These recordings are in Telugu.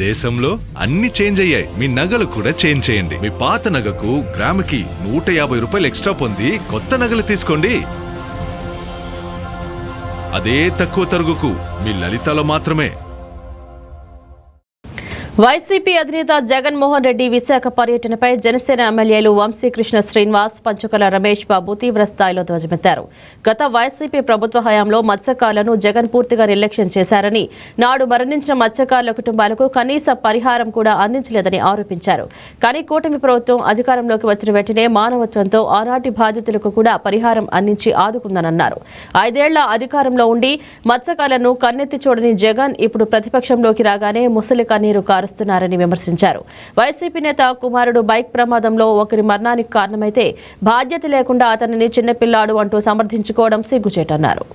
దేశంలో అన్ని చేంజ్ అయ్యాయి, మీ నగలు కూడా చేంజ్ చేయండి. మీ పాత నగకు గ్రాముకి 150 రూపాయలు ఎక్స్ట్రా పొంది కొత్త నగలు తీసుకోండి. అదే తక్కువ తరుగుకు మీ లలితలో మాత్రమే. వైసీపీ అధినేత జగన్మోహన్ రెడ్డి విశాఖ పర్యటనపై జనసేన ఎమ్మెల్యేలు వంశీకృష్ణ శ్రీనివాస్, పంచుకల రమేష్ బాబు తీవ్ర స్థాయిలో ధ్వజమెత్తారు. గత వైసీపీ ప్రభుత్వ హయాంలో మత్స్యకారులను జగన్ పూర్తిగా నిర్లక్ష్యం చేశారని, నాడు మరణించిన మత్స్యకారుల కుటుంబాలకు కనీస పరిహారం కూడా అందించలేదని ఆరోపించారు. కానీ కూటమి ప్రభుత్వం అధికారంలోకి వచ్చిన వెంటనే మానవత్వంతో ఆనాటి బాధితులకు కూడా పరిహారం అందించి ఆదుకుందనన్నారు. 5 ఏళ్ల అధికారంలో ఉండి మత్స్యకారులను కన్నెత్తి చూడని జగన్ ఇప్పుడు ప్రతిపక్షంలోకి రాగానే ముసలి కన్నీరు కారుస్తున్నారని విమర్శించారు. వైసీపీ నేత కుమారుడు బైక్ ప్రమాదంలో ఒకరి మరణానికి కారణమైతే బాధ్యత లేకుండా అతనిని చిన్నపిల్లాడు అంటూ సమర్థించుకోవడం సిగ్గుచేటన్నారు.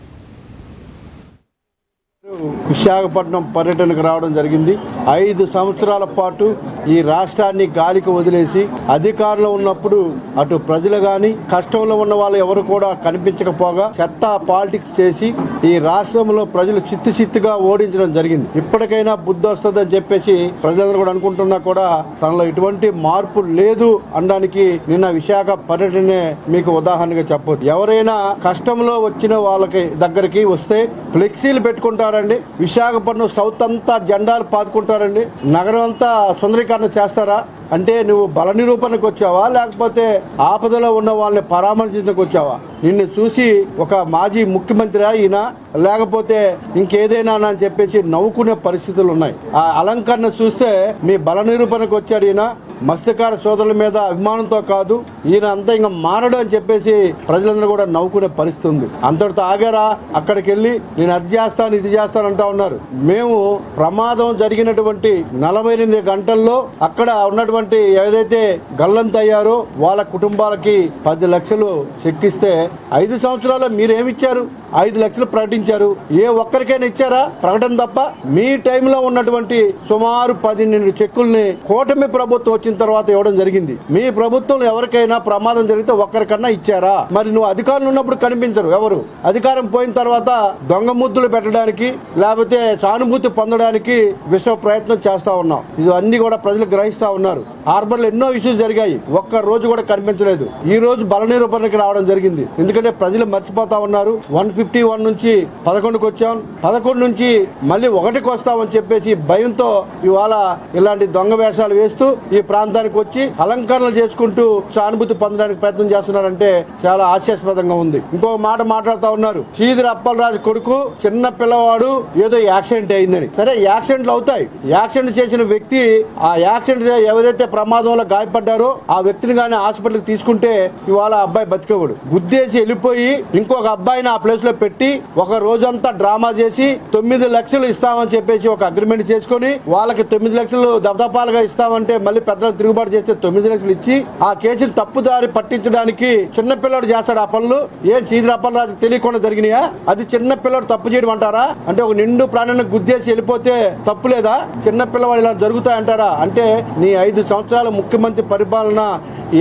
విశాఖపట్నం పర్యటనకు రావడం జరిగింది. 5 సంవత్సరాల పాటు ఈ రాష్ట్రాన్ని గాలికి వదిలేసి అధికారంలో ఉన్నప్పుడు అటు ప్రజలు గాని కష్టంలో ఉన్న వాళ్ళు ఎవరు కూడా కనిపించకపోగా చెత్త పాలిటిక్స్ చేసి ఈ రాష్ట్రంలో ప్రజలు చిత్తుగా ఓడించడం జరిగింది. ఇప్పటికైనా బుద్ధి వస్తుందని చెప్పేసి ప్రజలందరూ కూడా అనుకుంటున్నా కూడా తనలో ఎటువంటి మార్పు లేదు అనడానికి నిన్న విశాఖ పర్యటనే మీకు ఉదాహరణగా చెప్పొచ్చు. ఎవరైనా కష్టంలో వచ్చిన వాళ్ళకి దగ్గరికి వస్తే ఫ్లెక్సీలు పెట్టుకుంటారండి. విశాఖపట్నం సౌత్ అంతా జెండాలు పాతుకుంటారండి. నగరం అంతా సుందరీకరణ చేస్తారా? అంటే నువ్వు బల నిరూపణకు వచ్చావా, లేకపోతే ఆపదలో ఉన్న వాళ్ళని పరామర్శించడానికి వచ్చావా? నిన్ను చూసి ఒక మాజీ ముఖ్యమంత్రి ఈయన, లేకపోతే ఇంకేదైనా అని చెప్పేసి నవ్వుకునే పరిస్థితులు ఉన్నాయి. ఆ అలంకరణ చూస్తే మీ బల నిరూపణకు వచ్చాడు ఈయన. మత్స్యకార సోదరుల మీద అభిమానంతో కాదు, ఈయన అంతా ఇంకా మారడు అని చెప్పేసి ప్రజలందరూ కూడా నవ్వుకునే పరిస్థితి ఉంది. అంతటితో ఆగారా? అక్కడికి వెళ్ళి నేను అది చేస్తాను ఇది చేస్తాను అంటా ఉన్నారు. మేము ప్రమాదం జరిగినటువంటి 48 గంటల్లో అక్కడ ఉన్నటువంటి ఏదైతే గల్లంతయ్యారో వాళ్ళ కుటుంబాలకి 10 లక్షలు చెక్కిస్తే 5 సంవత్సరాల్లో మీరేమిచ్చారు? 5 లక్షలు ప్రకటించారు. ఏ ఒక్కరికైనా ఇచ్చారా? ప్రకటన తప్ప. మీ టైంలో ఉన్నటువంటి సుమారు 12 చెక్కుల్ని కూటమి ప్రభుత్వం వచ్చిన తర్వాత ఇవ్వడం జరిగింది. మీ ప్రభుత్వంలో ఎవరికైనా ప్రమాదం జరిగితే ఒక్కరికన్నా ఇచ్చారా? మరి నువ్వు అధికారంలో ఉన్నప్పుడు కనిపించరు ఎవరు. అధికారం పోయిన తర్వాత దొంగ ముద్దులు పెట్టడానికి లేకపోతే సానుభూతి పొందడానికి విశ్వ ప్రయత్నం చేస్తా ఉన్నాం. ఇది అన్ని కూడా ప్రజలు గ్రహిస్తా ఉన్నారు. హార్బర్ లో ఎన్నో ఇష్యూస్ జరిగాయి, ఒక్క రోజు కూడా కనిపించలేదు. ఈ రోజు బల నిరూపణకి రావడం జరిగింది. ఎందుకంటే ప్రజలు మర్చిపోతా ఉన్నారు. 151 నుంచి 11కి వచ్చాం, 11 నుంచి మళ్ళీ 1కి వస్తామని చెప్పేసి భయంతో ఇవాళ ఇలాంటి దొంగ వేషాలు వేస్తూ ఈ ప్రాంతానికి వచ్చి అలంకరణలు చేసుకుంటూ సానుభూతి పొందడానికి ప్రయత్నం చేస్తున్నారంటే చాలా హాస్యాస్పదంగా ఉంది. ఇంకొక మాట మాట్లాడుతూ ఉన్నారు, శ్రీధర్ అప్పలరాజు కొడుకు చిన్న పిల్లవాడు ఏదో యాక్సిడెంట్ అయిందని. సరే, యాక్సిడెంట్లు అవుతాయి. యాక్సిడెంట్ చేసిన వ్యక్తి ఆ యాక్సిడెంట్ ఏదైతే ప్రమాదంలో గాయపడ్డారో ఆ వ్యక్తిని గానీ హాస్పిటల్కి తీసుకుంటే ఇవాళ అబ్బాయి బతికేవాడు. గుద్దేసి వెళ్ళిపోయి ఇంకొక అబ్బాయిని ఆ ప్లేస్ లో పెట్టి ఒక రోజంతా డ్రామా చేసి 9 లక్షలు ఇస్తామని చెప్పేసి ఒక అగ్రిమెంట్ చేసుకుని వాళ్ళకి 9 లక్షలు దఫదపాలుగా ఇస్తామంటే మళ్ళీ పెద్దలు తిరుగుబాటు చేస్తే 9 లక్షలు ఇచ్చి ఆ కేసుని తప్పుదారి పట్టించడానికి చిన్నపిల్లడు చేస్తాడు ఆ పనులు. ఏం శ్రీధర్ అప్పలరాజు తెలియకుండా జరిగినాయా? అది చిన్నపిల్లడు తప్పు చేయడం అంటారా? అంటే ఒక నిండు ప్రాణాన్ని గుద్దేసి వెళ్ళిపోతే తప్పు లేదా? చిన్నపిల్లవాడు ఇలా జరుగుతాయంటారా? అంటే నీ 5 సంవత్సరాల ముఖ్యమంత్రి పరిపాలన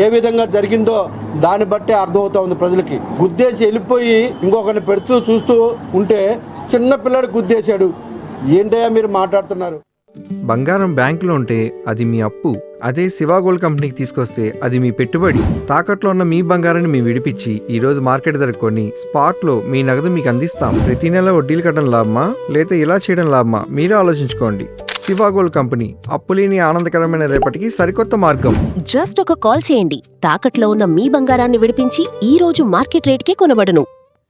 ఏ విధంగా జరిగిందో దాన్ని బట్టే అర్థమవుతా ఉంది ప్రజలకి. గుద్దేసి వెళ్ళిపోయి ఇంకొకరిని పెడుతూ చూస్తూ ఉంటే చిన్న పిల్లడు గుద్దేశాడు. ఏంటయ్యా మీరు మాట్లాడుతున్నారు? బంగారం బ్యాంకులో ఉంటే అది మీ అప్పు, అదే శివ గోల్డ్ కంపెనీకి తీసుకొస్తే అది మీ పెట్టుబడి. తాకట్లో ఉన్న మీ బంగారాన్ని మేము విడిపించి ఈ రోజు మార్కెట్ ధర కొని స్పాట్ లో మీ నగదు మీకు అందిస్తాం. ప్రతి నెల వడ్డీలు కట్టడం లాభమా లేదా ఇలా చేయడం లాభమా మీరే ఆలోచించుకోండి. శివ గోల్డ్ కంపెనీ, అప్పులేని ఆనందకరమైన రేపటికి సరికొత్త మార్గం. జస్ట్ ఒక కాల్ చేయండి. తాకట్లో ఉన్న మీ బంగారాన్ని విడిపించి ఈ రోజు మార్కెట్ రేట్కే కొనబడును.